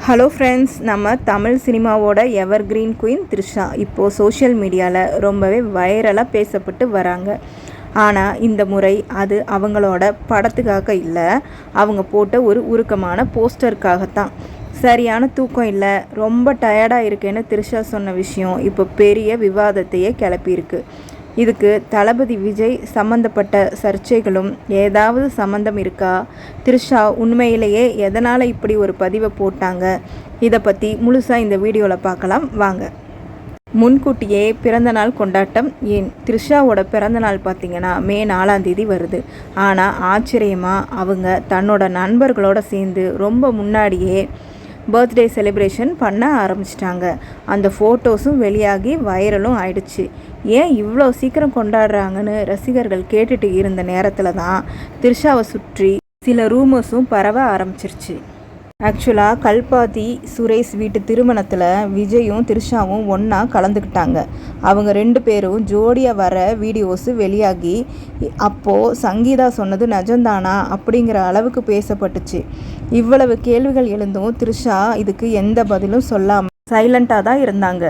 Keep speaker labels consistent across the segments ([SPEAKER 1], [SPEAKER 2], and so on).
[SPEAKER 1] Hello friends, நம்ம தமிழ் சினிமாவோட எவர் green queen Trisha இப்போது சோஷியல் மீடியாவில் ரொம்பவே வைரலாக பேசப்பட்டு வராங்க. ஆனால் இந்த முறை அது அவங்களோட படத்துக்காக இல்லை, அவங்க போட்ட ஒரு உருக்கமான போஸ்டருக்காகத்தான். சரியான தூக்கம் இல்லை, ரொம்ப டயர்டாக இருக்கேன்னு த்ரிஷா சொன்ன விஷயம் இப்போ பெரிய விவாதத்தையே கிளப்பியிருக்கு. இதுக்கு தளபதி விஜய் சம்மந்தப்பட்ட சர்ச்சைகளும் ஏதாவது சம்மந்தம் இருக்கா? த்ரிஷா உண்மையிலேயே எதனால் இப்படி ஒரு பதிவை போட்டாங்க? இதை பற்றி முழுசாக இந்த வீடியோவில் பார்க்கலாம் வாங்க. முன்கூட்டியே பிறந்தநாள் கொண்டாட்டம் ஏன்? த்ரிஷாவோட பிறந்தநாள் பார்த்திங்கன்னா மே 4 வருது. ஆனால் ஆச்சரியமாக அவங்க தன்னோட நண்பர்களோடு சேர்ந்து ரொம்ப முன்னாடியே பர்த்டே செலிப்ரேஷன் பண்ண ஆரம்பிச்சிட்டாங்க. அந்த ஃபோட்டோஸும் வெளியாகி வைரலும் ஆயிடுச்சு. ஏன் இவ்வளோ சீக்கிரம் கொண்டாடுறாங்கன்னு ரசிகர்கள் கேட்டுட்டு இருந்த நேரத்தில் தான் த்ரிஷாவை சுற்றி சில ரூமர்ஸும் பரவ ஆரம்பிச்சிருச்சு. ஆக்சுவலாக கல்பாத்தி சுரேஷ் வீட்டு திருமணத்தில் விஜயும் த்ரிஷாவும் ஒன்றா கலந்துக்கிட்டாங்க. அவங்க 2 பேரும் ஜோடியாக வர வீடியோஸு வெளியாகி அப்போது சங்கீதா சொன்னது நிஜம்தானா அப்படிங்கிற அளவுக்கு பேசப்பட்டுச்சு. இவ்வளவு கேள்விகள் எழுந்தும் த்ரிஷா இதுக்கு எந்த பதிலும் சொல்லாமல் சைலண்ட்டாக தான் இருந்தாங்க.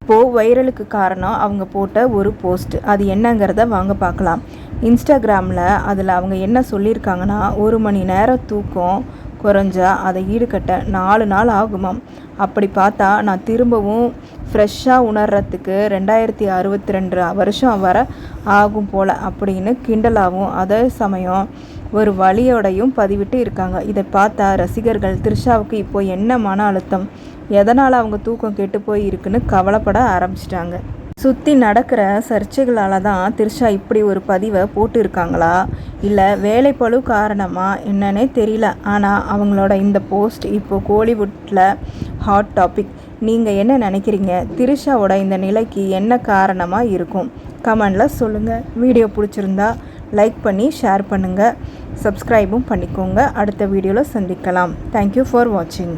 [SPEAKER 1] இப்போது வைரலுக்கு காரணம் அவங்க போட்ட ஒரு போஸ்ட். அது என்னங்கிறத வாங்க பார்க்கலாம். இன்ஸ்டாகிராமில் அதில் அவங்க என்ன சொல்லியிருக்காங்கன்னா, 1 மணி நேரம் தூக்கம் குறைஞ்சா அதை ஈடுகட்ட 4 நாள் ஆகுமாம். அப்படி பார்த்தா நான் திரும்பவும் ஃப்ரெஷ்ஷாக உணர்றதுக்கு 2062 வருஷம் வர ஆகும் போல் அப்படின்னு கிண்டலாகவும் அதே சமயம் ஒரு வழியோடையும் பதிவிட்டு இருக்காங்க. இதை பார்த்தா ரசிகர்கள் த்ரிஷாவுக்கு இப்போ என்ன மன அழுத்தம், எதனால் அவங்க தூக்கம் கெட்டு போய் இருக்குன்னு கவலைப்பட ஆரம்பிச்சிட்டாங்க. சுற்றி நடக்கிற சர்ச்சைகளால் தான் த்ரிஷா இப்படி ஒரு பதிவை போட்டு இருக்காங்களா, இல்லை வேலைப்பளு காரணமாக என்னன்னே தெரியல. ஆனால் அவங்களோட இந்த போஸ்ட் இப்போது கோலிவுட்டில் ஹாட் டாபிக். நீங்கள் என்ன நினைக்கிறீங்க? த்ரிஷாவோட இந்த நிலைக்கு என்ன காரணமாக இருக்கும்? கமெண்டில் சொல்லுங்கள். வீடியோ பிடிச்சிருந்தா லைக் பண்ணி ஷேர் பண்ணுங்கள், சப்ஸ்கிரைபும் பண்ணிக்கோங்க. அடுத்த வீடியோவில் சந்திக்கலாம். தேங்க்யூ ஃபார் வாட்சிங்.